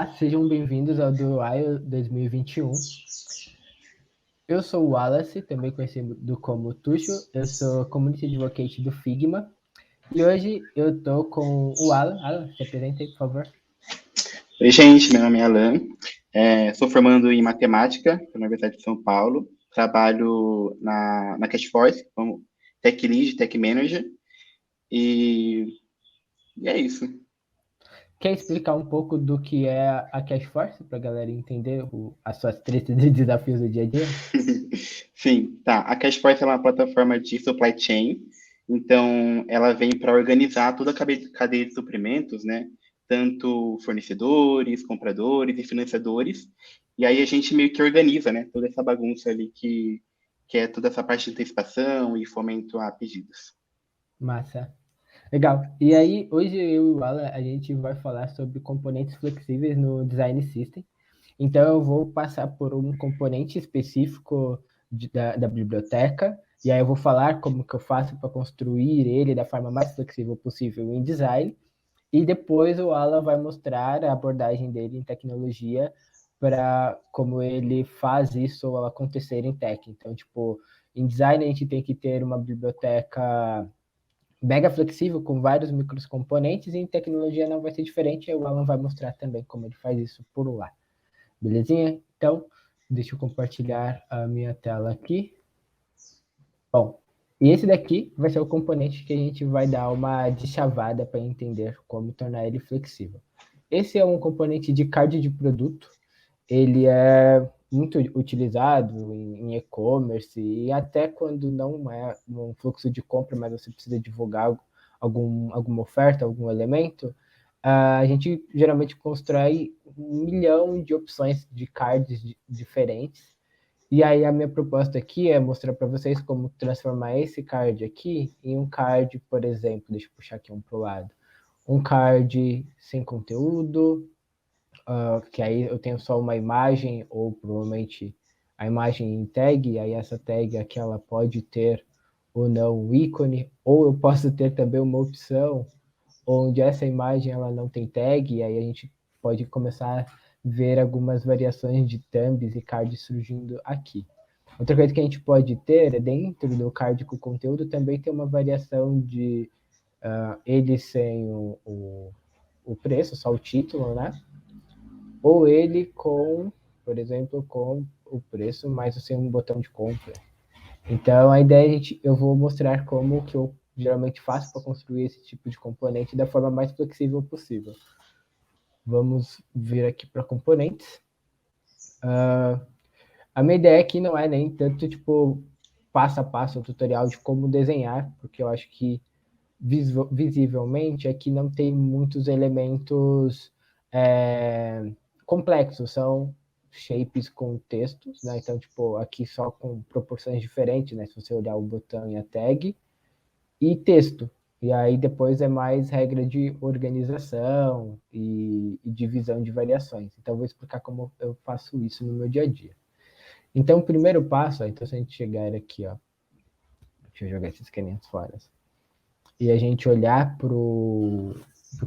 Olá, sejam bem-vindos ao DUI 2021. Eu sou o Wallace, também conhecido como Tuxo. Eu sou Community Advocate do Figma. E hoje eu tô com o Alan. Alan, se apresenta aí, por favor. Oi, gente, meu nome é Alan. Sou formando em matemática pela Universidade de São Paulo. Trabalho na Cashforce como Tech Lead, Tech Manager. E, e é isso. Quer explicar um pouco do que é a Cashforce, para a galera entender as suas tretas e desafios do dia a dia? Sim, tá. A Cashforce é uma plataforma de supply chain. Então, ela vem para organizar toda a cadeia de suprimentos, né? Tanto fornecedores, compradores e financiadores. E aí a gente meio que organiza, né? Toda essa bagunça ali que é toda essa parte de antecipação e fomento a pedidos. Massa. Legal. E aí, hoje eu e o Alan, a gente vai falar sobre componentes flexíveis no Design System. Então, eu vou passar por um componente específico da biblioteca, e aí eu vou falar como que eu faço para construir ele da forma mais flexível possível em design, e depois o Alan vai mostrar a abordagem dele em tecnologia para como ele faz isso acontecer em tech. Então, tipo, em design a gente tem que ter uma biblioteca mega flexível com vários microcomponentes, e em tecnologia não vai ser diferente, e o Alan vai mostrar também como ele faz isso por lá. Belezinha? Então, deixa eu compartilhar a minha tela aqui. Bom, e esse daqui vai ser o componente que a gente vai dar uma deschavada para entender como tornar ele flexível. Esse é um componente de card de produto. Ele é muito utilizado em e-commerce e até quando não é um fluxo de compra, mas você precisa divulgar alguma oferta, algum elemento, a gente geralmente constrói 1 milhão de opções de cards diferentes. E aí a minha proposta aqui é mostrar para vocês como transformar esse card aqui em um card, por exemplo, deixa eu puxar aqui um para o lado, um card sem conteúdo, que aí eu tenho só uma imagem, ou provavelmente a imagem em tag, aí essa tag aqui ela pode ter ou não um ícone, ou eu posso ter também uma opção onde essa imagem ela não tem tag, e aí a gente pode começar a ver algumas variações de thumbs e cards surgindo aqui. Outra coisa que a gente pode ter é dentro do card com conteúdo também tem uma variação de ele sem o preço, só o título, né? Ou ele com, por exemplo, com o preço, mas sem um botão de compra. Então, a ideia eu vou mostrar como que eu geralmente faço para construir esse tipo de componente da forma mais flexível possível. Vamos vir aqui para componentes. A minha ideia aqui não é nem tanto tipo passo a passo o tutorial de como desenhar, porque eu acho que visivelmente aqui não tem muitos elementos complexos, são shapes com textos, né? Então, tipo, aqui só com proporções diferentes, né? Se você olhar o botão e a tag, e texto. E aí depois é mais regra de organização e divisão de variações. Então, eu vou explicar como eu faço isso no meu dia a dia. Então, o primeiro passo, então se a gente chegar aqui, ó, deixa eu jogar esses 500 fora, e a gente olhar para o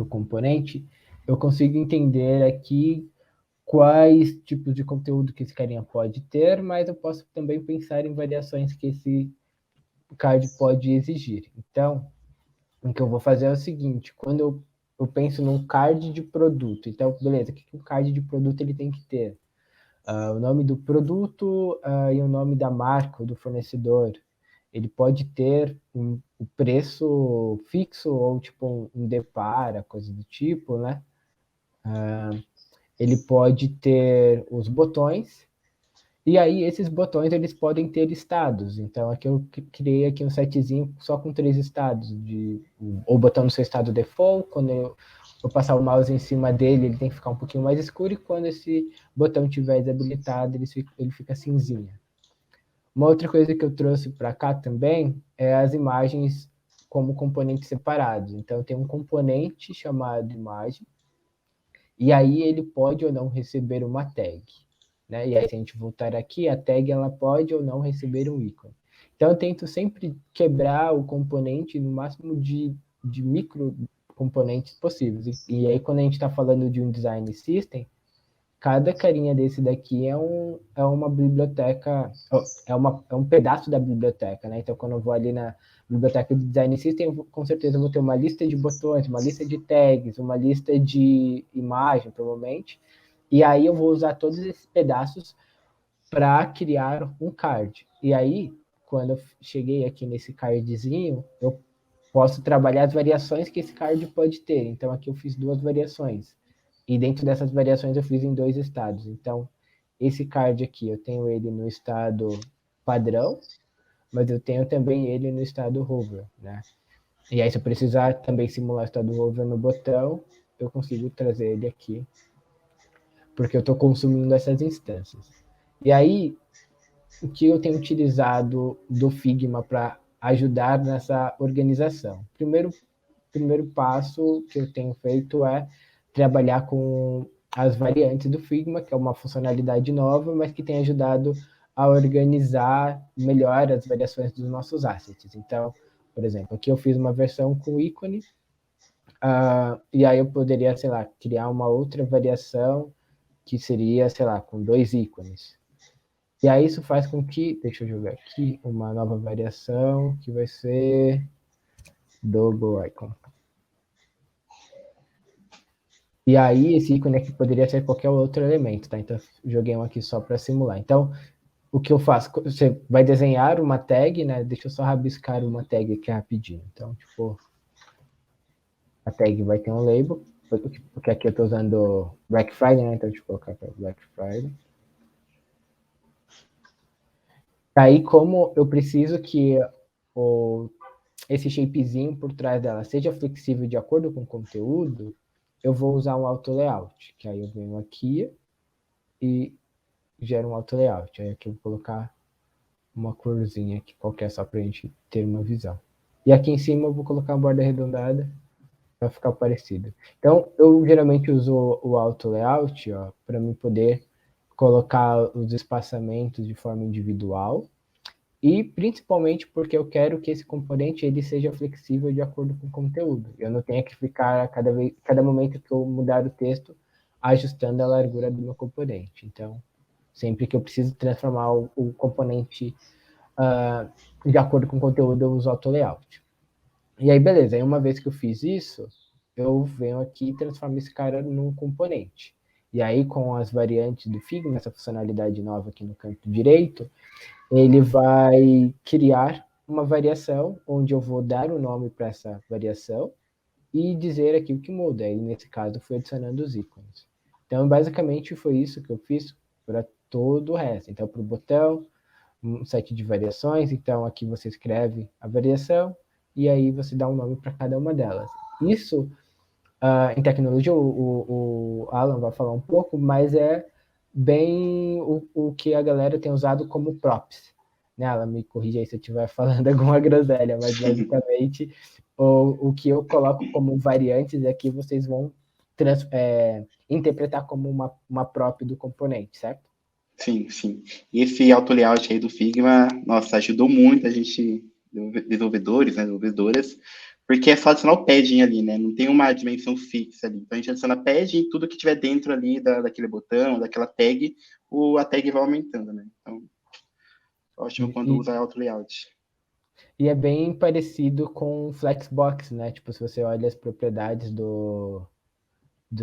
componente, eu consigo entender aqui quais tipos de conteúdo que esse carinha pode ter, mas eu posso também pensar em variações que esse card pode exigir. Então, o que eu vou fazer é o seguinte, quando eu penso num card de produto, então, beleza, o que o card de produto ele tem que ter? O nome do produto e o nome da marca ou do fornecedor. Ele pode ter o preço fixo ou tipo um depara, coisa do tipo, né? Ele pode ter os botões, e aí esses botões eles podem ter estados. Então aqui eu criei aqui um setzinho só com 3 estados, o botão no seu estado default, quando eu passar o mouse em cima dele, ele tem que ficar um pouquinho mais escuro, e quando esse botão estiver desabilitado, ele fica cinzinha. Uma outra coisa que eu trouxe para cá também é as imagens como componentes separados. Então, tem um componente chamado imagem, e aí ele pode ou não receber uma tag. Né? E aí, se a gente voltar aqui, a tag ela pode ou não receber um ícone. Então, eu tento sempre quebrar o componente no máximo de micro componentes possíveis. E aí, quando a gente está falando de um design system, cada carinha desse daqui é uma biblioteca, é um pedaço da biblioteca, né? Então, quando eu vou ali na biblioteca de Design System, com certeza eu vou ter uma lista de botões, uma lista de tags, uma lista de imagem, provavelmente. E aí eu vou usar todos esses pedaços para criar um card. E aí, quando eu cheguei aqui nesse cardzinho, eu posso trabalhar as variações que esse card pode ter. Então, aqui eu fiz 2 variações. E dentro dessas variações eu fiz em 2 estados. Então, esse card aqui, eu tenho ele no estado padrão, mas eu tenho também ele no estado hover, né? E aí, se eu precisar também simular o estado hover no botão, eu consigo trazer ele aqui, porque eu estou consumindo essas instâncias. E aí, o que eu tenho utilizado do Figma para ajudar nessa organização? Primeiro passo que eu tenho feito é trabalhar com as variantes do Figma, que é uma funcionalidade nova, mas que tem ajudado a organizar melhor as variações dos nossos assets. Então, por exemplo, aqui eu fiz uma versão com ícone, e aí eu poderia, sei lá, criar uma outra variação que seria, sei lá, com 2 ícones. E aí isso faz com que, deixa eu jogar aqui, uma nova variação que vai ser Double Icon. E aí esse ícone aqui poderia ser qualquer outro elemento, tá? Então joguei um aqui só para simular. Então, o que eu faço? Você vai desenhar uma tag, né? Deixa eu só rabiscar uma tag aqui rapidinho. Então, tipo, a tag vai ter um label, porque aqui eu estou usando Black Friday, né? Então deixa eu colocar para Black Friday. Aí, como eu preciso que esse shapezinho por trás dela seja flexível de acordo com o conteúdo, eu vou usar um auto layout, que aí eu venho aqui e gero um auto layout. Aí aqui eu vou colocar uma corzinha aqui qualquer só para a gente ter uma visão. E aqui em cima eu vou colocar uma borda arredondada para ficar parecido. Então, eu geralmente uso o auto layout para me poder colocar os espaçamentos de forma individual, e principalmente porque eu quero que esse componente ele seja flexível de acordo com o conteúdo. Eu não tenho que ficar cada momento que eu mudar o texto ajustando a largura do meu componente. Então, sempre que eu preciso transformar o componente de acordo com o conteúdo, eu uso auto layout. E aí, beleza. Aí, uma vez que eu fiz isso, eu venho aqui e transformo esse cara num componente. E aí, com as variantes do Figma, essa funcionalidade nova aqui no canto direito, ele vai criar uma variação onde eu vou dar o nome para essa variação e dizer aqui o que muda. E nesse caso, eu fui adicionando os ícones. Então, basicamente, foi isso que eu fiz para todo o resto. Então, para o botão, um set de variações. Então, aqui você escreve a variação e aí você dá um nome para cada uma delas. Isso, em tecnologia, o Alan vai falar um pouco, mas é bem o que a galera tem usado como props. Né? Ela me corrige aí se eu estiver falando alguma groselha, mas basicamente o que eu coloco como variantes aqui vocês vão interpretar como uma prop do componente, certo? Sim, sim. E esse auto layout aí do Figma, nossa, ajudou muito a gente, desenvolvedores, né, desenvolvedoras, porque é só adicionar o padding ali, né? Não tem uma dimensão fixa ali. Então a gente adiciona padding e tudo que tiver dentro ali daquele botão, daquela tag, a tag vai aumentando, né? Então, ótimo quando usa auto layout. E é bem parecido com Flexbox, né? Tipo, se você olha as propriedades do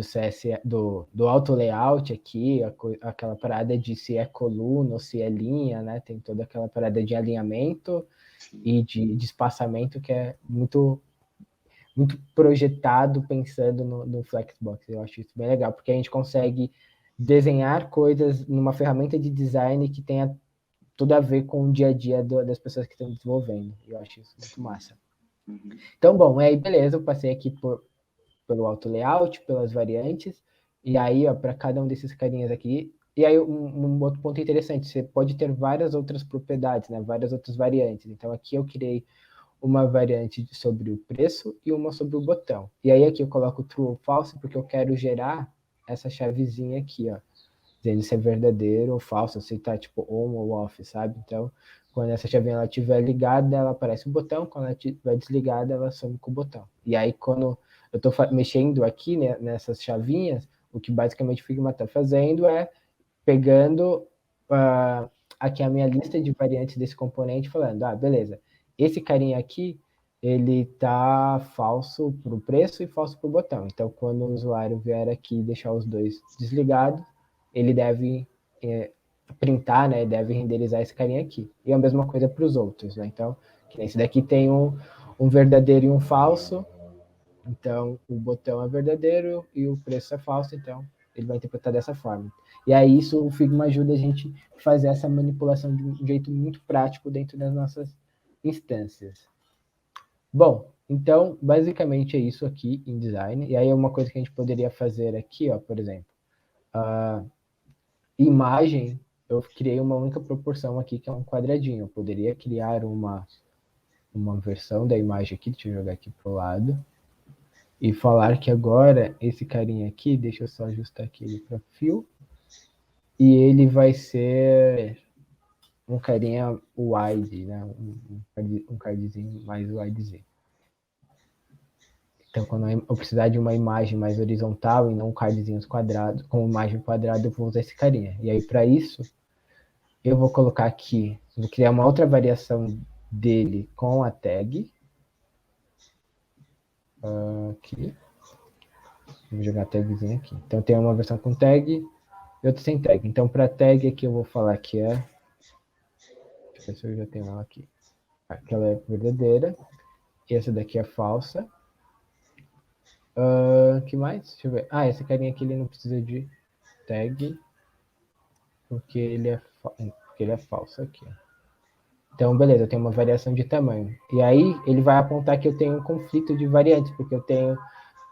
CS, do auto layout aqui, aquela parada de se é coluna ou se é linha, né? Tem toda aquela parada de alinhamento e de espaçamento que é muito muito projetado pensando no Flexbox. Eu acho isso bem legal, porque a gente consegue desenhar coisas numa ferramenta de design que tenha tudo a ver com o dia a dia das pessoas que estão desenvolvendo. Eu acho isso muito massa. Uhum. Então, bom, aí beleza, eu passei aqui pelo auto layout, pelas variantes, e aí, para cada um desses carinhas aqui, e aí um outro ponto interessante, você pode ter várias outras propriedades, né, várias outras variantes. Então aqui eu criei uma variante sobre o preço e uma sobre o botão. E aí aqui eu coloco true ou false, porque eu quero gerar essa chavezinha aqui, ó, dizendo se é verdadeiro ou falso, se tá tipo on ou off, sabe? Então, quando essa chavinha ela estiver ligada, ela aparece o botão, quando ela estiver desligada, ela some com o botão. E aí, quando eu estou mexendo aqui, né, nessas chavinhas, O que basicamente o Figma está fazendo é pegando aqui a minha lista de variantes desse componente, falando, beleza, esse carinha aqui, ele tá falso para o preço e falso para o botão. Então, quando o usuário vier aqui e deixar os dois desligados, ele deve printar, né, deve renderizar esse carinha aqui. E a mesma coisa para os outros, né? Então, esse daqui tem um verdadeiro e um falso, então o botão é verdadeiro e o preço é falso, então ele vai interpretar dessa forma. E aí isso o Figma ajuda a gente a fazer essa manipulação de um jeito muito prático dentro das nossas instâncias. Bom, então basicamente é isso aqui em design. E aí uma coisa que a gente poderia fazer aqui, ó, por exemplo, a imagem, eu criei uma única proporção aqui que é um quadradinho. Eu poderia criar uma versão da imagem aqui, deixa eu jogar aqui pro lado, e falar que agora esse carinha aqui, deixa eu só ajustar aqui ele para fio, e ele vai ser um carinha wide, né? Um cardzinho mais widezinho. Então, quando eu precisar de uma imagem mais horizontal e não cardzinhos quadrados, com imagem quadrada, eu vou usar esse carinha. E aí, para isso, eu vou colocar aqui, vou criar uma outra variação dele com a tag. Aqui. Vou jogar a tagzinha aqui. Então, tem uma versão com tag e outra sem tag. Então, para tag aqui, eu vou falar que é... Deixa eu ver se eu já tenho ela aqui. Aquela é verdadeira. E essa daqui é falsa. Que mais? Deixa eu ver. Esse carinha aqui ele não precisa de tag. Porque ele é falso aqui. Então, beleza, eu tenho uma variação de tamanho. E aí, ele vai apontar que eu tenho um conflito de variantes, porque eu tenho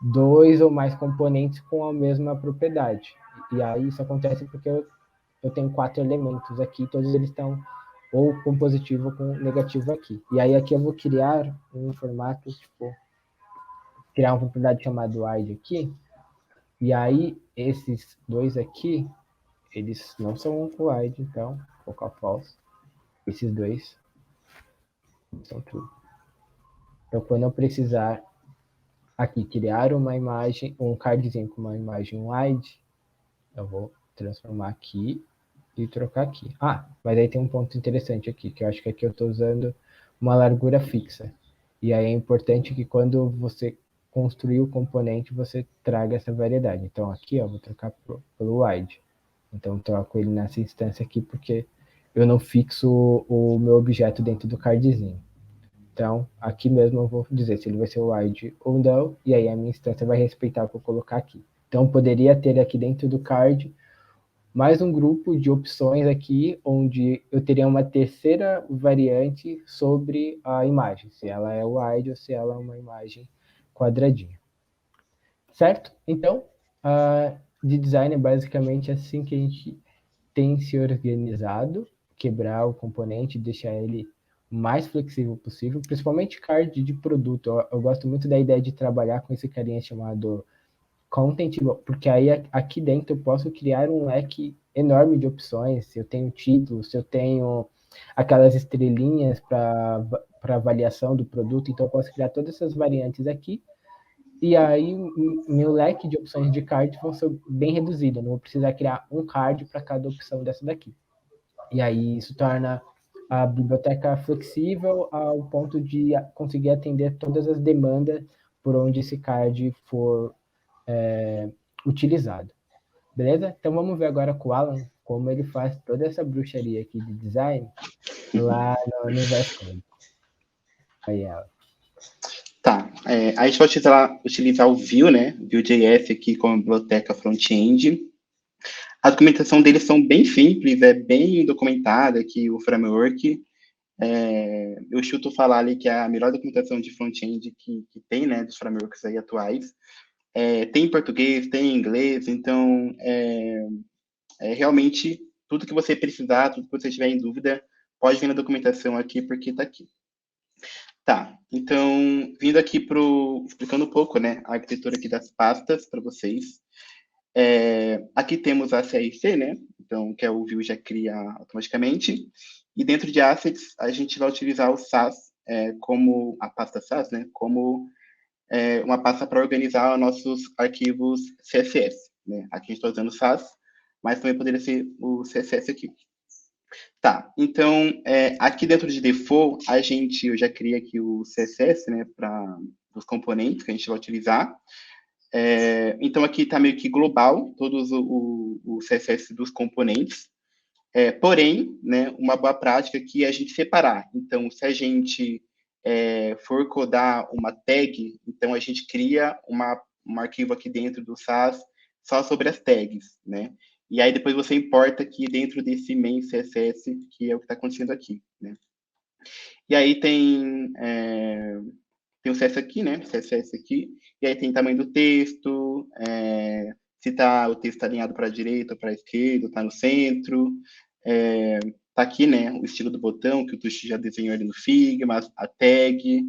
2 ou mais componentes com a mesma propriedade. E aí, isso acontece porque eu tenho 4 elementos aqui, todos eles estão ou com positivo ou com negativo aqui. E aí, aqui eu vou criar um formato, tipo, criar uma propriedade chamada wide aqui. E aí, esses dois aqui, eles não são wide, então, vou colocar false. Esses dois são true. Então, quando eu precisar aqui criar uma imagem, um cardzinho com uma imagem wide, eu vou transformar aqui e trocar aqui. Mas aí tem um ponto interessante aqui, que eu acho que aqui eu estou usando uma largura fixa. E aí é importante que quando você construir o componente, você traga essa variedade. Então aqui, ó, vou trocar pelo wide. Então eu troco ele nessa instância aqui, porque eu não fixo o meu objeto dentro do cardzinho. Então, aqui mesmo eu vou dizer se ele vai ser wide ou não, e aí a minha instância vai respeitar o que eu colocar aqui. Então, poderia ter aqui dentro do card mais um grupo de opções aqui, onde eu teria uma terceira variante sobre a imagem, se ela é wide ou se ela é uma imagem quadradinha. Certo? Então, de design é basicamente assim que a gente tem se organizado, quebrar o componente, deixar ele o mais flexível possível, principalmente card de produto. Eu gosto muito da ideia de trabalhar com esse carinha chamado content, porque aí aqui dentro eu posso criar um leque enorme de opções. Se eu tenho título, se eu tenho aquelas estrelinhas para avaliação do produto, então eu posso criar todas essas variantes aqui. E aí meu leque de opções de card vão ser bem reduzido. Eu não vou precisar criar um card para cada opção dessa daqui. E aí isso torna a biblioteca flexível ao ponto de conseguir atender todas as demandas por onde esse card for utilizado. Beleza? Então vamos ver agora com o Alan como ele faz toda essa bruxaria aqui de design lá no VS Code. Aí, Alan. Tá, a gente vai utilizar o Vue, né? Vue.js aqui como biblioteca front-end. A documentação deles são bem simples, é bem documentada aqui o framework. Eu chuto falar ali que é a melhor documentação de front-end que tem, né? Dos frameworks aí atuais. Tem em português, tem em inglês, então realmente tudo que você precisar, tudo que você tiver em dúvida, pode vir na documentação aqui, porque está aqui. Tá, então, vindo aqui explicando um pouco, né, a arquitetura aqui das pastas para vocês. Aqui temos a CRC, né, então, que é o Vue já cria automaticamente, e dentro de Assets, a gente vai utilizar o SAS, como a pasta SAS, né, como uma pasta para organizar nossos arquivos CSS. né? Aqui a gente está usando o SAS, mas também poderia ser o CSS aqui. Tá, então, aqui dentro de default, eu já criei aqui o CSS, né, para os componentes que a gente vai utilizar. Então, aqui está meio que global, todos o CSS dos componentes. Porém, né, uma boa prática aqui é a gente separar. Então, se a gente for codar uma tag, então a gente cria um arquivo aqui dentro do SAS só sobre as tags, né? E aí depois você importa aqui dentro desse main CSS, que é o que está acontecendo aqui, né? E aí tem o CSS aqui, né? CSS aqui, e aí tem tamanho do texto, se tá, o texto está alinhado para a direita ou para a esquerda, está no centro, tá aqui, né? O estilo do botão, que o Tuxi já desenhou ali no Figma, a tag,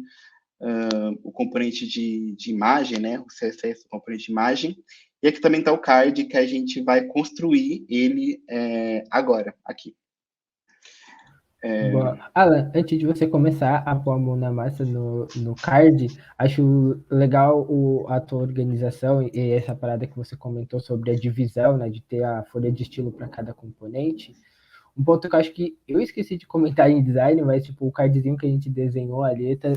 o componente de imagem, né? O CSS, o componente de imagem. E aqui também está o card, que a gente vai construir ele agora, aqui. Boa. Alan, antes de você começar a pôr a mão na massa no card, acho legal a tua organização e essa parada que você comentou sobre a divisão, né, de ter a folha de estilo para cada componente. Um ponto que eu acho que eu esqueci de comentar em design, mas tipo, o cardzinho que a gente desenhou ali tá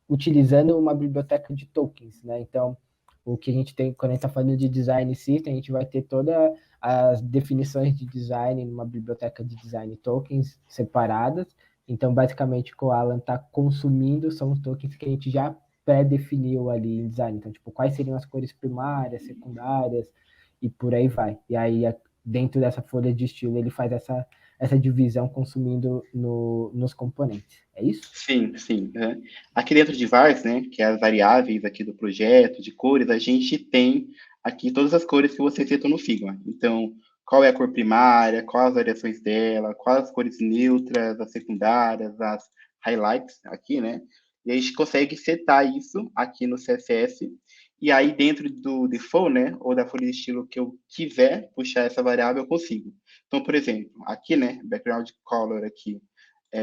utilizando uma biblioteca de tokens, né? Então, o que a gente tem, quando a gente está falando de design system, a gente vai ter todas as definições de design numa biblioteca de design tokens separadas. Então, basicamente, o que o Alan está consumindo são os tokens que a gente já pré-definiu ali em design. Então, tipo, quais seriam as cores primárias, secundárias e por aí vai. E aí, dentro dessa folha de estilo, ele faz essa divisão consumindo nos componentes. É isso? Sim, sim. Aqui dentro de vars, né, que é as variáveis aqui do projeto, de cores, a gente tem aqui todas as cores que você setou no Figma. Então, qual é a cor primária, quais as variações dela, quais as cores neutras, as secundárias, as highlights aqui, né? E a gente consegue setar isso aqui no CSS. E aí, dentro do default, né, ou da folha de estilo que eu quiser puxar essa variável, eu consigo. Então, por exemplo, aqui, né, background color aqui,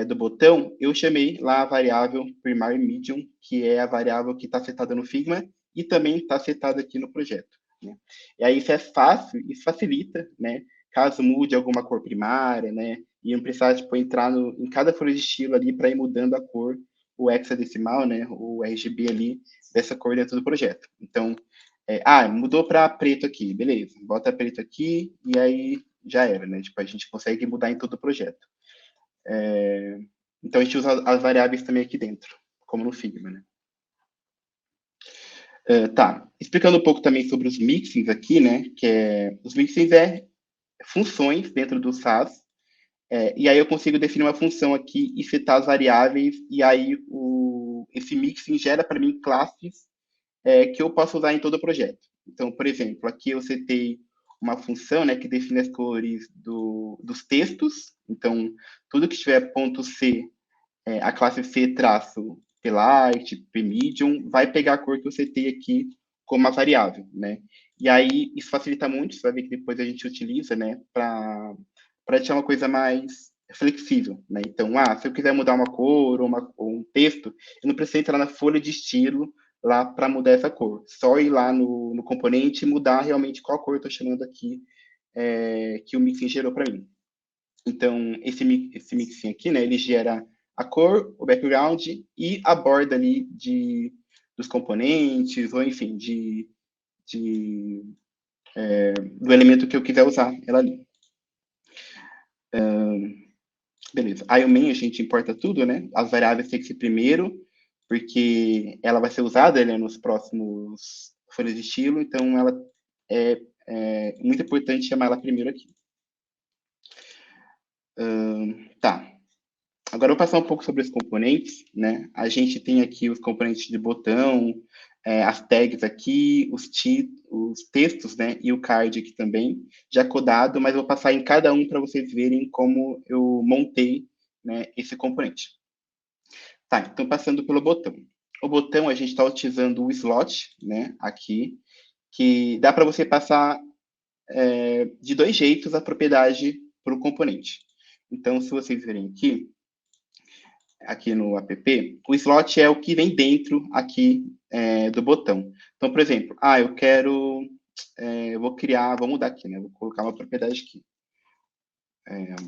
do botão, eu chamei lá a variável primary medium, que é a variável que está setada no Figma e também está setada aqui no projeto. Né? E aí isso é fácil, isso facilita, né? Caso mude alguma cor primária, né? E não precisar tipo, entrar em cada folha de estilo ali para ir mudando a cor, o hexadecimal, né? O RGB ali dessa cor dentro do projeto. Então, mudou para preto aqui, beleza? Bota preto aqui e aí já era, né? Tipo, a gente consegue mudar em todo o projeto. Então, a gente usa as variáveis também aqui dentro, como no Figma, né? Tá, explicando um pouco também sobre os mixins aqui, né? Os mixins funções dentro do SAS, e aí eu consigo definir uma função aqui e setar as variáveis, e aí esse mixin gera para mim classes que eu posso usar em todo o projeto. Então, por exemplo, aqui eu setei uma função, né, que define as cores dos textos. Então, tudo que tiver ponto C, a classe C traço P-Light, P-Medium, vai pegar a cor que eu setei aqui como uma variável, né? E aí, isso facilita muito, você vai ver que depois a gente utiliza, né, para deixar uma coisa mais flexível, né? Então, se eu quiser mudar uma cor ou um texto, eu não preciso entrar na folha de estilo lá para mudar essa cor. Só ir lá no componente e mudar realmente qual cor eu estou chamando aqui que o mixin gerou para mim. Então, esse mixin aqui, né, ele gera a cor, o background e a borda ali dos componentes, ou enfim, do elemento que eu quiser usar ela ali. Beleza. Aí o main a gente importa tudo, né? As variáveis tem que ser primeiro, porque ela vai ser usada, né, nos próximos folhas de estilo, então ela é muito importante chamar ela primeiro aqui. Tá. Agora eu vou passar um pouco sobre os componentes, né? A gente tem aqui os componentes de botão, as tags aqui, os textos, né? E o card aqui também, já codado, mas eu vou passar em cada um para vocês verem como eu montei, né, esse componente. Tá, então passando pelo botão. O botão a gente está utilizando o slot, né? Aqui, que dá para você passar de dois jeitos a propriedade para o componente. Então, se vocês verem aqui no app, o slot é o que vem dentro aqui do botão. Então, por exemplo, eu quero eu vou mudar aqui, né? Vou colocar uma propriedade aqui.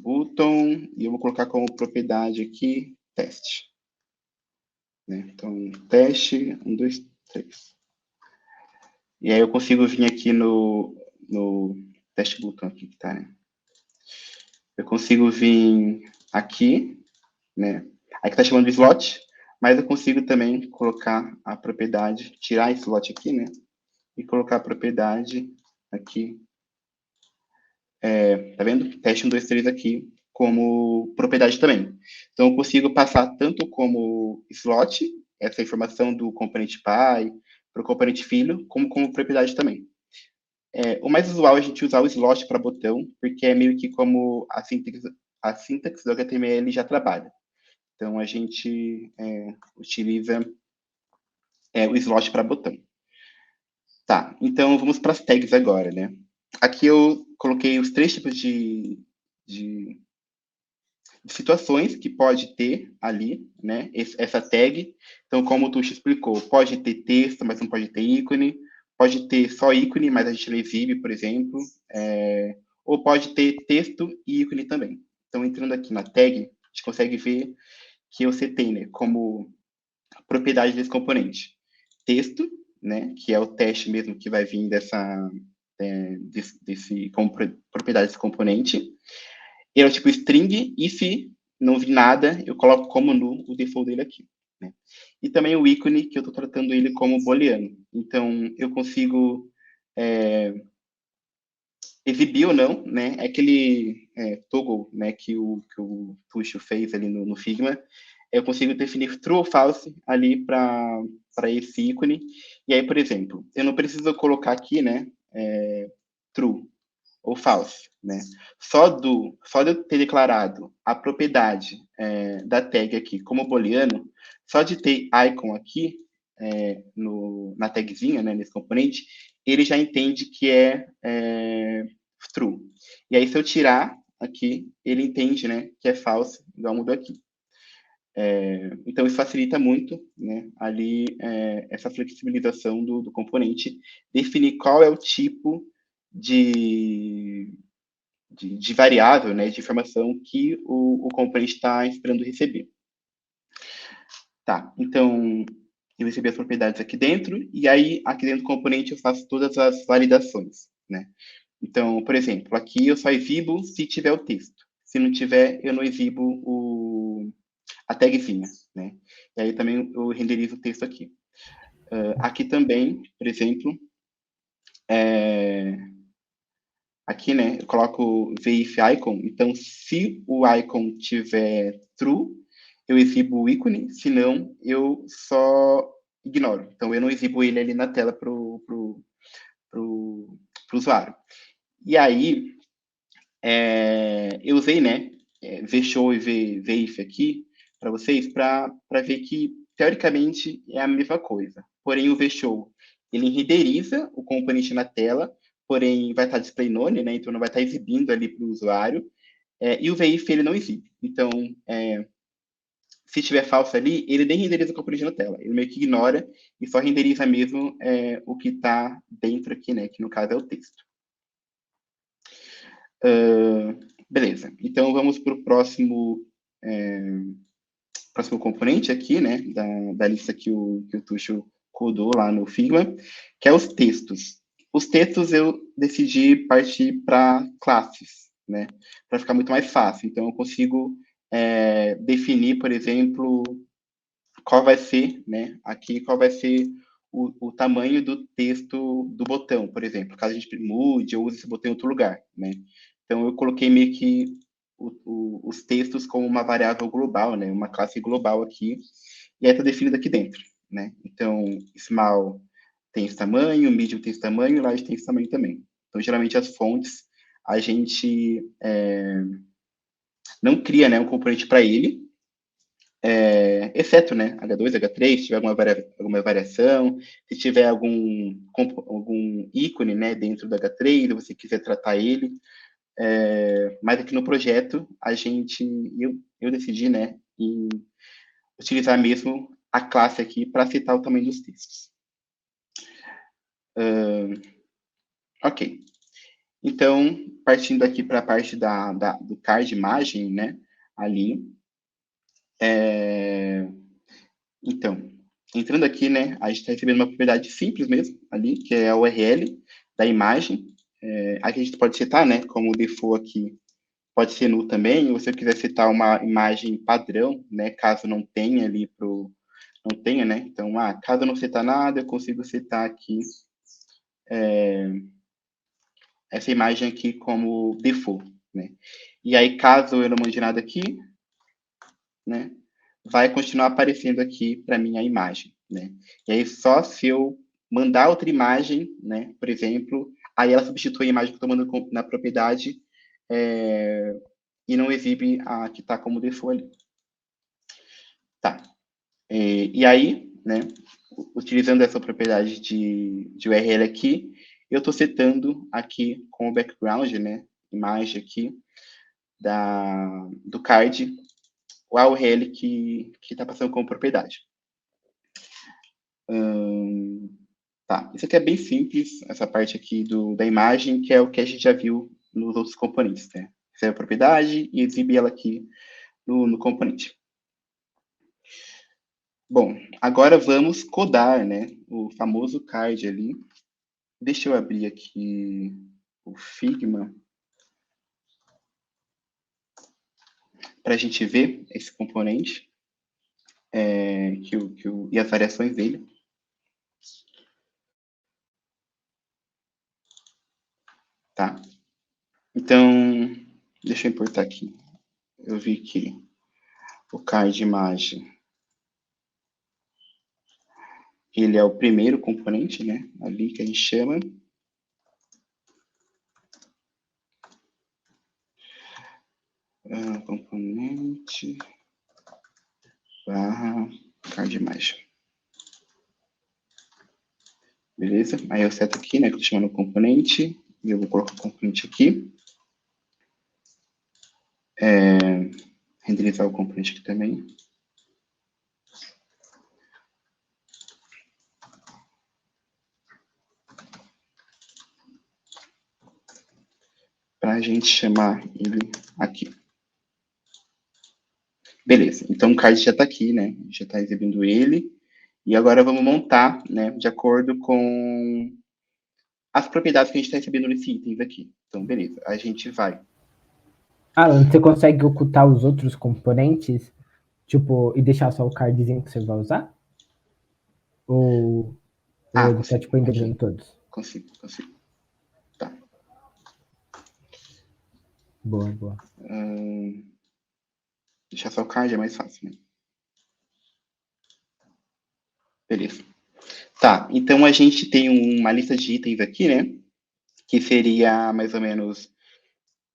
Button, e eu vou colocar como propriedade aqui, teste. Né? Então, teste, 1, 2, 3. E aí eu consigo vir aqui no teste button aqui que tá, né? Eu consigo vir aqui, né? Aqui tá chamando de slot, mas eu consigo também colocar a propriedade, tirar esse slot aqui, né? E colocar a propriedade aqui. Tá vendo? Teste 1, 2, 3 aqui como propriedade também. Então, eu consigo passar tanto como slot, essa informação do componente pai, para o componente filho, como propriedade também. O mais usual é a gente usar o slot para botão, porque é meio que como a sintaxe do HTML já trabalha. Então, a gente utiliza o slot para botão. Tá, então vamos para as tags agora, né? Aqui eu coloquei os 3 tipos de situações que pode ter ali, né? Essa tag. Então, como o Tuxo explicou, pode ter texto, mas não pode ter ícone. Pode ter só ícone, mas a gente não exibe, por exemplo. Ou pode ter texto e ícone também. Então, entrando aqui na tag, a gente consegue ver que você tem, né, como propriedade desse componente. Texto, né, que é o teste mesmo que vai vir como propriedade desse componente. Ele é o tipo string, e se não vir nada, eu coloco como null o default dele aqui. Né? E também o ícone, que eu estou tratando ele como booleano. Então, eu consigo exibir ou não, né? É aquele toggle, né, que o Tuxo fez ali no Figma. Eu consigo definir true ou false ali para esse ícone. E aí, por exemplo, eu não preciso colocar aqui, né, true ou false, né? Só de eu ter declarado a propriedade da tag aqui como booleano, só de ter icon aqui na tagzinha, né, nesse componente, ele já entende que é true. E aí, se eu tirar aqui, ele entende, né, que é false, igual mudou aqui. Então, isso facilita muito, né, ali essa flexibilização do componente, definir qual é o tipo de variável, né, de informação que o componente está esperando receber. Tá, então, eu recebi as propriedades aqui dentro, e aí, aqui dentro do componente, eu faço todas as validações, né? Então, por exemplo, aqui eu só exibo se tiver o texto. Se não tiver, eu não exibo a tagzinha, né? E aí também eu renderizo o texto aqui. Aqui também, por exemplo, aqui, né, eu coloco VIF icon. Então, se o icon tiver true, eu exibo o ícone, se não, eu só ignoro. Então, eu não exibo ele ali na tela para o usuário. E aí, eu usei, né, vshow e vif aqui para vocês, para ver que, teoricamente, é a mesma coisa. Porém, o vshow, ele renderiza o componente na tela, porém vai estar display none, né, então não vai estar exibindo ali para o usuário, e o vif ele não exibe. Então, se tiver falso ali, ele nem renderiza o componente na tela, ele meio que ignora e só renderiza mesmo o que está dentro aqui, né, que no caso é o texto. Beleza, então vamos para o próximo componente aqui, né, da lista que o Tuxo codou lá no Figma, que é os textos. Os textos eu decidi partir para classes, né, para ficar muito mais fácil. Então eu consigo definir, por exemplo, qual vai ser, né, aqui qual vai ser o tamanho do texto do botão, por exemplo, caso a gente mude ou use esse botão em outro lugar, né. Então eu coloquei meio que os textos como uma variável global, né, uma classe global aqui, e aí está definido aqui dentro, né. Então, small tem esse tamanho, medium tem esse tamanho, large tem esse tamanho também. Então, geralmente as fontes a gente não cria, né, um componente para ele, exceto, né, H2, H3, se tiver alguma variação, se tiver algum ícone, né, dentro do H3, e você quiser tratar ele, mas aqui no projeto, eu decidi, né, em utilizar mesmo a classe aqui para aceitar o tamanho dos textos. Ok. Então, partindo aqui para a parte do card imagem, né? Ali. Então, entrando aqui, né? A gente está recebendo uma propriedade simples mesmo, ali, que é a URL da imagem. Aqui a gente pode setar, né? Como o default aqui pode ser null também, ou se eu quiser setar uma imagem padrão, né? Caso não tenha ali não tenha, né? Então, caso eu não setar nada, eu consigo setar aqui essa imagem aqui como default, né? E aí, caso eu não mande nada aqui, né? Vai continuar aparecendo aqui para mim a imagem, né? E aí, só se eu mandar outra imagem, né? Por exemplo, aí ela substitui a imagem que eu estou mandando na propriedade e não exibe a que está como default ali. Tá. E aí, né? Utilizando essa propriedade de URL aqui, eu estou setando aqui com o background, né? Imagem aqui do card, o URL que está passando como propriedade. Tá, isso aqui é bem simples, essa parte aqui da imagem, que é o que a gente já viu nos outros componentes, né? Recebe a propriedade e exibe ela aqui no componente. Bom, agora vamos codar, né? O famoso card ali. Deixa eu abrir aqui o Figma para a gente ver esse componente e as variações dele. Tá? Então, deixa eu importar aqui. Eu vi que o card imagem ele é o primeiro componente, né? Ali que a gente chama. Componente barra card imagem. Beleza? Aí eu seto aqui, né? Que eu tô chamando o componente. E eu vou colocar o componente aqui. Renderizar o componente aqui também. Para a gente chamar ele aqui. Beleza, então o card já está aqui, né? Já está exibindo ele. E agora vamos montar, né? De acordo com as propriedades que a gente está recebendo nesse itens aqui. Então, beleza, a gente vai. Alan, você consegue ocultar os outros componentes, tipo, e deixar só o cardzinho que você vai usar? Ou ele tá, Consigo. tipo, endereçando Aqui. todos? Consigo. Tá. Boa, boa. Deixar só o card é mais fácil, né? Beleza. Tá, então a gente tem uma lista de itens aqui, né? Que seria mais ou menos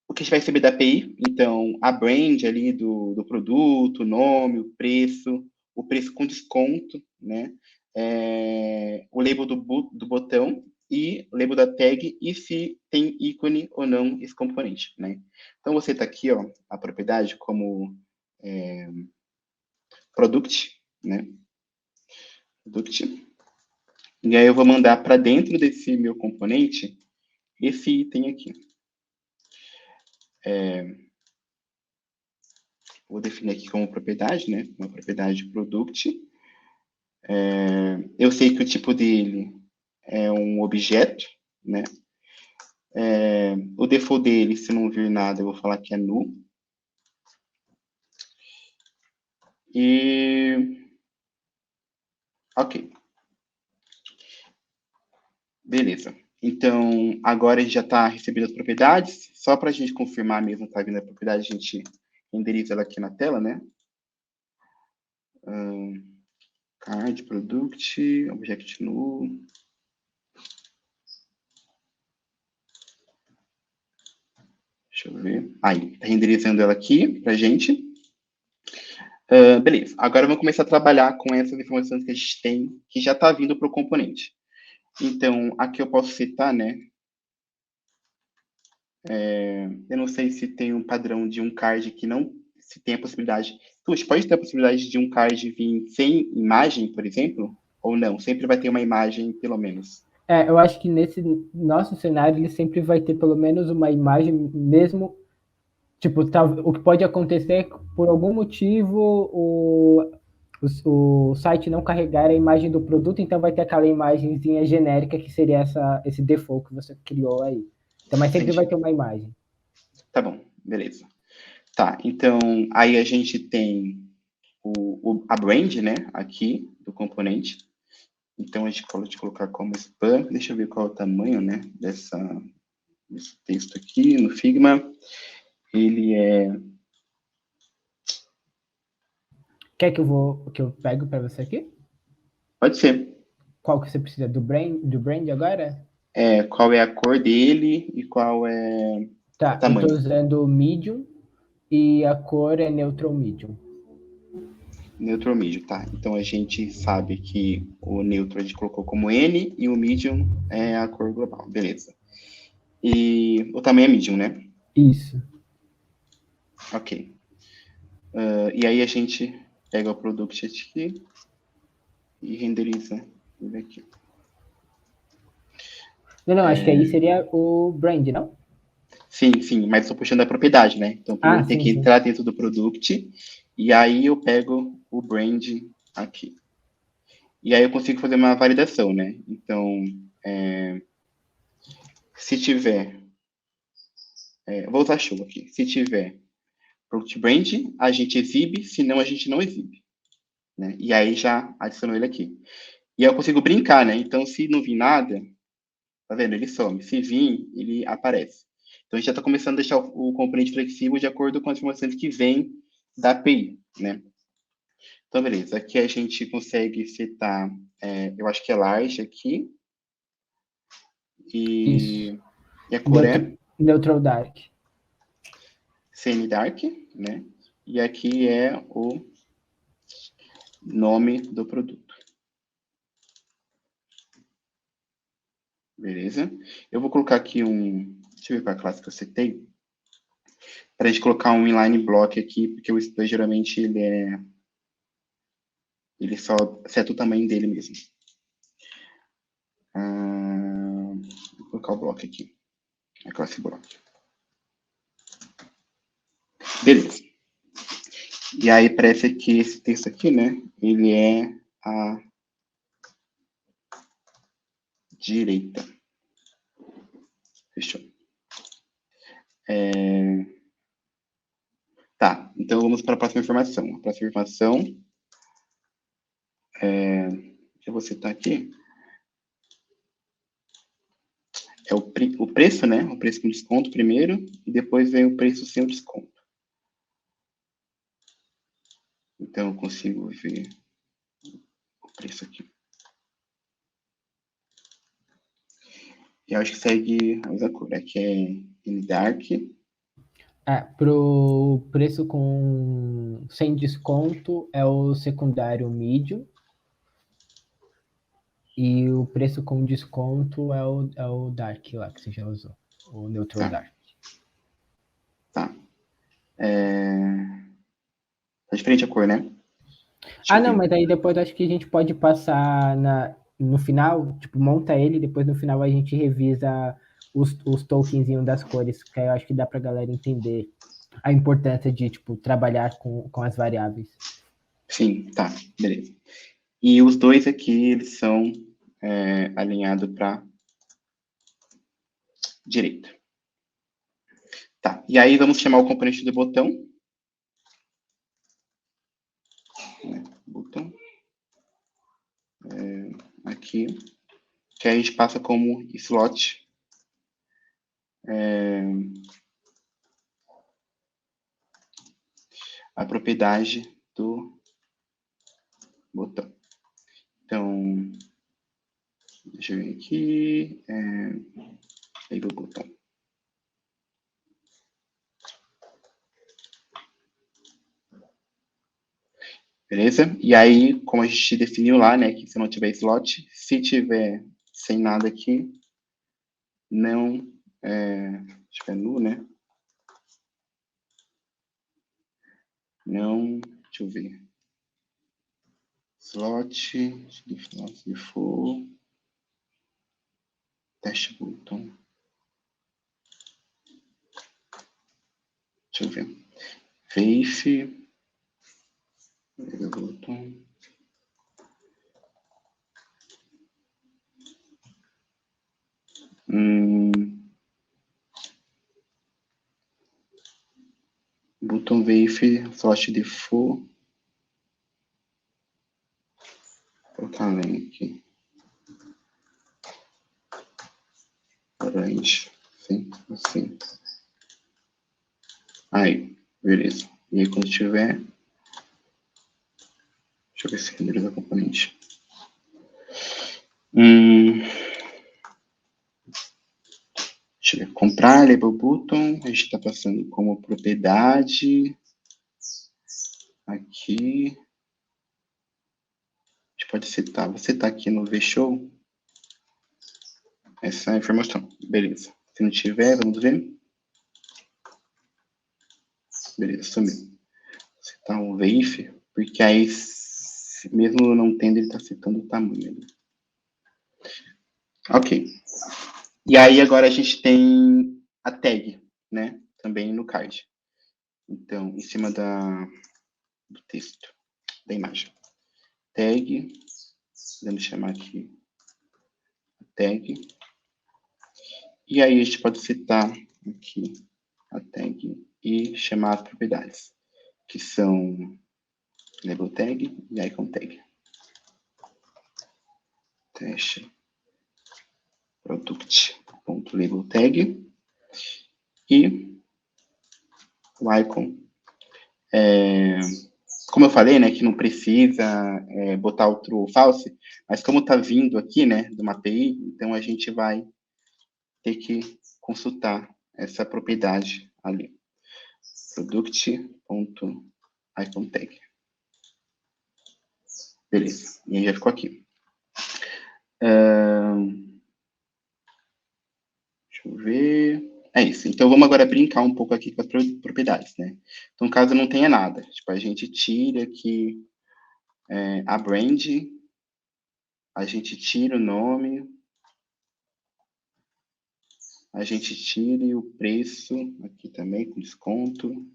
o que a gente vai receber da API. Então, a brand ali do produto, o nome, o preço com desconto, né? O label do botão e o label da tag e se tem ícone ou não esse componente, né? Então, você está aqui, ó, a propriedade como product, né? Product. E aí eu vou mandar para dentro desse meu componente esse item aqui. Vou definir aqui como propriedade, né? Uma propriedade product. Eu sei que o tipo dele é um objeto, né? O default dele, se não vir nada, eu vou falar que é null. Ok. Beleza. Então, agora a gente já está recebendo as propriedades. Só para a gente confirmar mesmo que está vindo a propriedade, a gente renderiza ela aqui na tela, né? Card, product, object null. Deixa eu ver. Aí, está renderizando ela aqui para a gente. Beleza. Agora vamos começar a trabalhar com essas informações que a gente tem, que já está vindo para o componente. Então, aqui eu posso citar, né? Eu não sei se tem um padrão de um card que não se tem a possibilidade. Tuxo, pode ter a possibilidade de um card vir sem imagem, por exemplo? Ou não? Sempre vai ter uma imagem, pelo menos. Eu acho que nesse nosso cenário ele sempre vai ter pelo menos uma imagem, mesmo. Tipo, tá, o que pode acontecer é que, por algum motivo, o site não carregar a imagem do produto, então vai ter aquela imagenzinha genérica que seria esse default que você criou aí. Então, mas sempre vai Entendi. ter uma imagem. Tá bom, beleza. Tá, então aí a gente tem a brand, né, aqui do componente. Então a gente pode colocar como spam. Deixa eu ver qual é o tamanho, né, desse texto aqui no Figma. Ele é. Quer que eu pego para você aqui? Pode ser. Qual que você precisa? Do brand agora? Qual é a cor dele e qual é o Tá, eu estou tamanho. usando o medium e a cor é neutral medium. Neutral medium, tá? Então a gente sabe que o neutral a gente colocou como N e o medium é a cor global. Beleza. E o tamanho é medium, né? Isso. Ok. E aí a gente pega o product aqui e renderiza ele aqui. Não, acho que aí seria o brand, não? Sim, sim, mas estou puxando a propriedade, né? Então primeiro tem Sim, que sim. entrar dentro do product e aí eu pego o brand aqui. E aí eu consigo fazer uma validação, né? Então, se tiver, vou usar show aqui. Se tiver product brand, a gente exibe, senão a gente não exibe, né? E aí já adicionou ele aqui. E aí eu consigo brincar, né? Então, se não vir nada, tá vendo? Ele some. Se vir, ele aparece. Então, a gente já está começando a deixar o componente flexível de acordo com as informações que vêm da API, né? Então, beleza. Aqui a gente consegue setar, eu acho que é large aqui, Isso. e a cor é Neutral dark. semi-dark, né? E aqui é o nome do produto. Beleza? Eu vou colocar aqui deixa eu ver qual é a classe que eu setei. Para a gente colocar um inline block aqui, porque o split geralmente ele só seta o tamanho dele mesmo. Vou colocar o block aqui. A classe block. Beleza. E aí parece que esse texto aqui, né? Ele é a direita. Fechou. Tá, então vamos para a próxima informação. A próxima informação, eu vou citar aqui, é o preço, né? O preço com desconto primeiro, e depois vem o preço sem o desconto. Então eu consigo ver o preço aqui. E eu acho que segue a mesma cor. Aqui é em dark. Pro preço sem desconto é o secundário medium. E o preço com desconto é o dark lá que você já usou. O neutral Tá, dark. tá. Tá diferente a cor, né? Deixa eu Não, ver. mas aí depois acho que a gente pode passar no final, tipo, monta ele, e depois no final a gente revisa os tokenzinhos das cores, que aí eu acho que dá pra galera entender a importância de, tipo, trabalhar com as variáveis. Sim, tá, beleza. E os dois aqui, eles são alinhados para direita. Tá, e aí vamos chamar o componente do botão. Né, botão. Aqui. Que aí a gente passa como slot. A propriedade do botão. Então, deixa eu ver aqui. Aí do botão. Beleza? E aí, como a gente definiu lá, né, que se não tiver slot, se tiver sem nada aqui, não, acho que é nu, né? Não, deixa eu ver. Slot, se for, Teste button. Deixa eu ver. Face. Button. Button wave, slot default. Vou colocar link. Orange. Sim, assim. Aí, beleza. E aí, quando tiver. Deixa eu ver se renderiza o componente. Deixa eu ver. Comprar label button. A gente está passando como propriedade. Aqui. A gente pode citar. Vou citar aqui no VShow essa informação. Beleza. Se não tiver, vamos ver. Beleza, sumiu. Citar um wave, porque aí, mesmo não tendo, ele está citando o tamanho. Ok. E aí, agora a gente tem a tag, né? Também no card. Então, em cima do texto, da imagem. Tag. Vamos chamar aqui a tag. E aí, a gente pode citar aqui a tag e chamar as propriedades, que são label tag e icon tag. Teste product.label tag e o icon. Como eu falei, né, que não precisa botar o true ou false, mas como está vindo aqui, né, de uma API, então a gente vai ter que consultar essa propriedade ali. Product.iconTag. Beleza. E aí já ficou aqui. Deixa eu ver. É isso. Então, vamos agora brincar um pouco aqui com as propriedades, né? Então, caso não tenha nada, tipo, a gente tira aqui a brand, a gente tira o nome, a gente tire o preço, aqui também com desconto,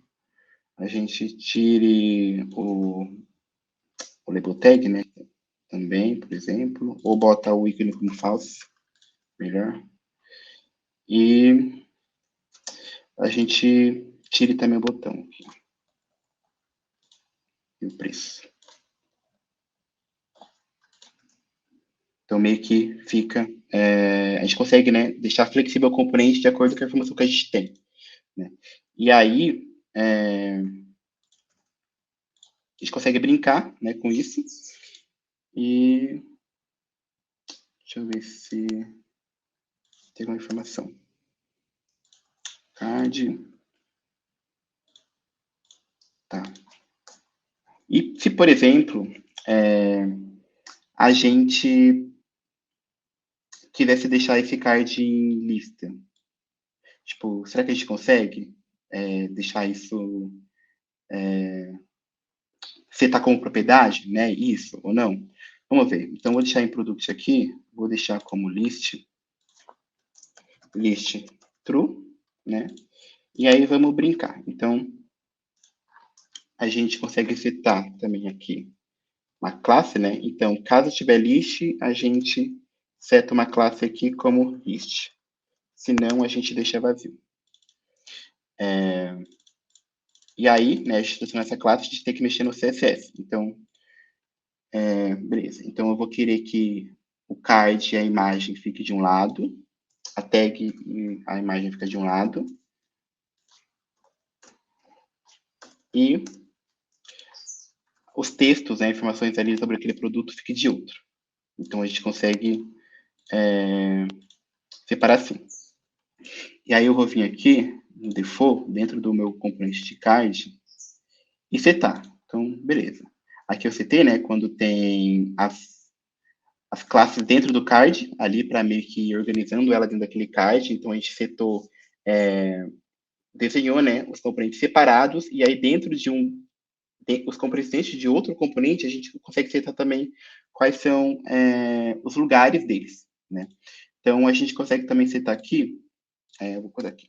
a gente tire o label tag, né? Também, por exemplo, ou bota o ícone como false, melhor. E a gente tire também o botão aqui. E o preço. Então, meio que fica... a gente consegue, né, deixar flexível o componente de acordo com a informação que a gente tem. Né? E aí, a gente consegue brincar, né, com isso. E deixa eu ver se tem alguma informação. Card. Tá. E se, por exemplo, a gente quisesse deixar esse card em lista, tipo, será que a gente consegue deixar isso setar como propriedade, né? Isso ou não? Vamos ver. Então, vou deixar em product aqui, vou deixar como list true, né? E aí vamos brincar. Então, a gente consegue setar também aqui uma classe, né? Então, caso tiver list, a gente seta uma classe aqui como list. Senão, a gente deixa vazio. E aí, né, a gente está essa classe, a gente tem que mexer no CSS. Então, beleza. Então, eu vou querer que o card e a imagem fique de um lado, a tag e a imagem fica de um lado. E os textos, né, informações ali sobre aquele produto fique de outro. Então, a gente consegue separar assim. E aí, eu vou vir aqui no default, dentro do meu componente de card, e setar. Então, beleza. Aqui eu setei, né, quando tem as classes dentro do card, ali para meio que ir organizando ela dentro daquele card. Então, a gente setou, desenhou, né, os componentes separados, e aí dentro de os componentes dentro de outro componente, a gente consegue setar também quais são os lugares deles, né? Então, a gente consegue também setar aqui, eu vou pôr aqui,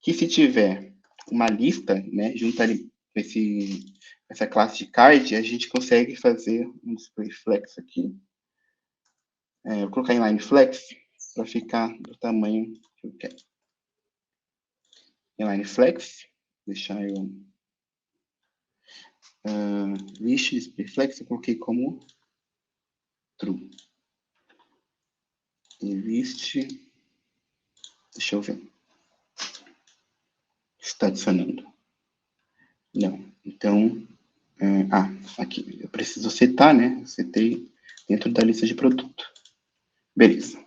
que se tiver uma lista, né, junto ali com essa classe de card, a gente consegue fazer um display flex aqui. Eu vou colocar inline flex para ficar do tamanho que eu quero. Inline flex, deixar eu list display flex, eu coloquei como true. E list, deixa eu ver. Está adicionando. Não. Então, aqui. Eu preciso setar, né? Eu setei dentro da lista de produto. Beleza.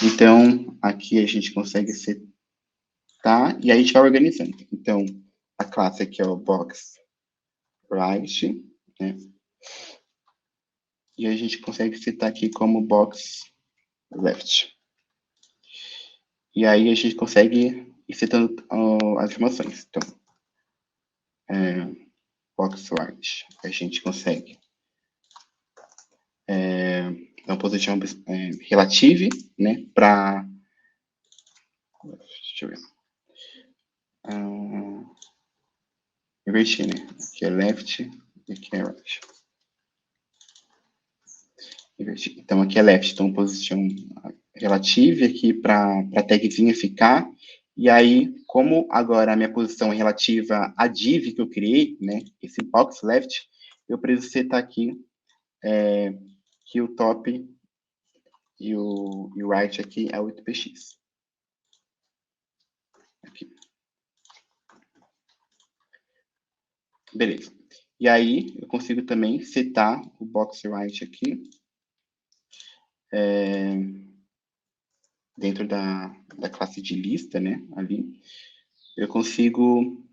Então, aqui a gente consegue setar e aí a gente vai organizando. Então, a classe aqui é o box right, né? E a gente consegue setar aqui como box left. E aí a gente consegue ir setando as informações. Então, box right, a gente consegue dar uma posição relative, né, para... Deixa eu ver. Invertir, né? Aqui é left e aqui é right. Invertir. Então, aqui é left, então posição relative aqui para a tagzinha ficar. E aí, como agora a minha posição é relativa à div que eu criei, né? Esse box left, eu preciso setar aqui que o top e o right aqui é 8px. Aqui. Beleza. E aí, eu consigo também setar o box right aqui dentro da classe de lista, né? Ali. Eu consigo...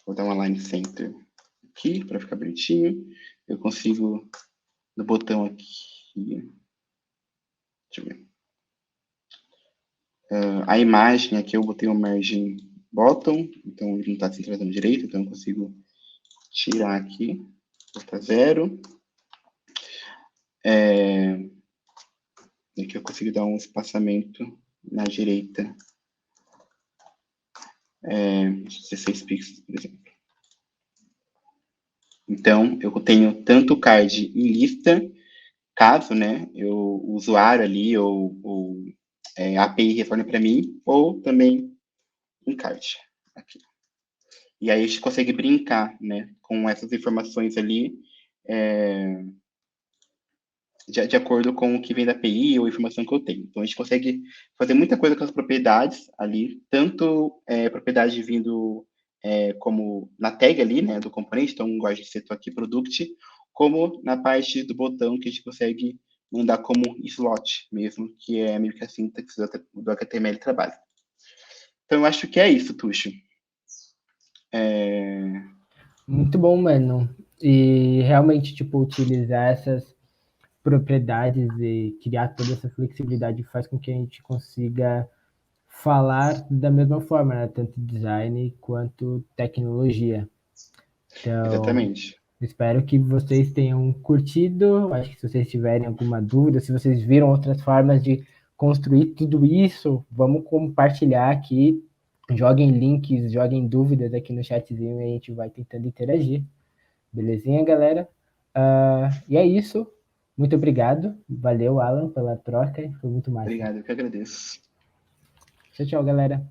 vou dar uma line center aqui para ficar bonitinho. Eu consigo no botão aqui. Deixa eu ver. A imagem aqui eu botei uma margem bottom, então ele não está centralizando direito, então eu consigo tirar aqui, botar 0. Aqui eu consigo dar um espaçamento na direita, 16 pixels, por exemplo. Então, eu tenho tanto o card em lista, caso, né, o usuário ali ou a API retorne para mim, ou também em card. Aqui. E aí a gente consegue brincar, né, com essas informações ali, de acordo com o que vem da API ou a informação que eu tenho. Então, a gente consegue fazer muita coisa com as propriedades ali, tanto propriedade vindo como na tag ali, né, do componente, então, igual a gente setou aqui, product, como na parte do botão que a gente consegue mandar como slot mesmo, que é meio que a sintaxe do HTML trabalha. Então, eu acho que é isso, Tuxo. Muito bom, mano. E realmente, tipo, utilizar essas propriedades e criar toda essa flexibilidade faz com que a gente consiga falar da mesma forma, né? Tanto design quanto tecnologia. Então, Exatamente. espero que vocês tenham curtido. Acho que se vocês tiverem alguma dúvida, se vocês viram outras formas de construir tudo isso, vamos compartilhar aqui. Joguem links, joguem dúvidas aqui no chatzinho e a gente vai tentando interagir. Belezinha, galera? E é isso. Muito obrigado. Valeu, Alan, pela troca. Foi muito massa. Obrigado, eu que agradeço. Tchau, tchau, galera.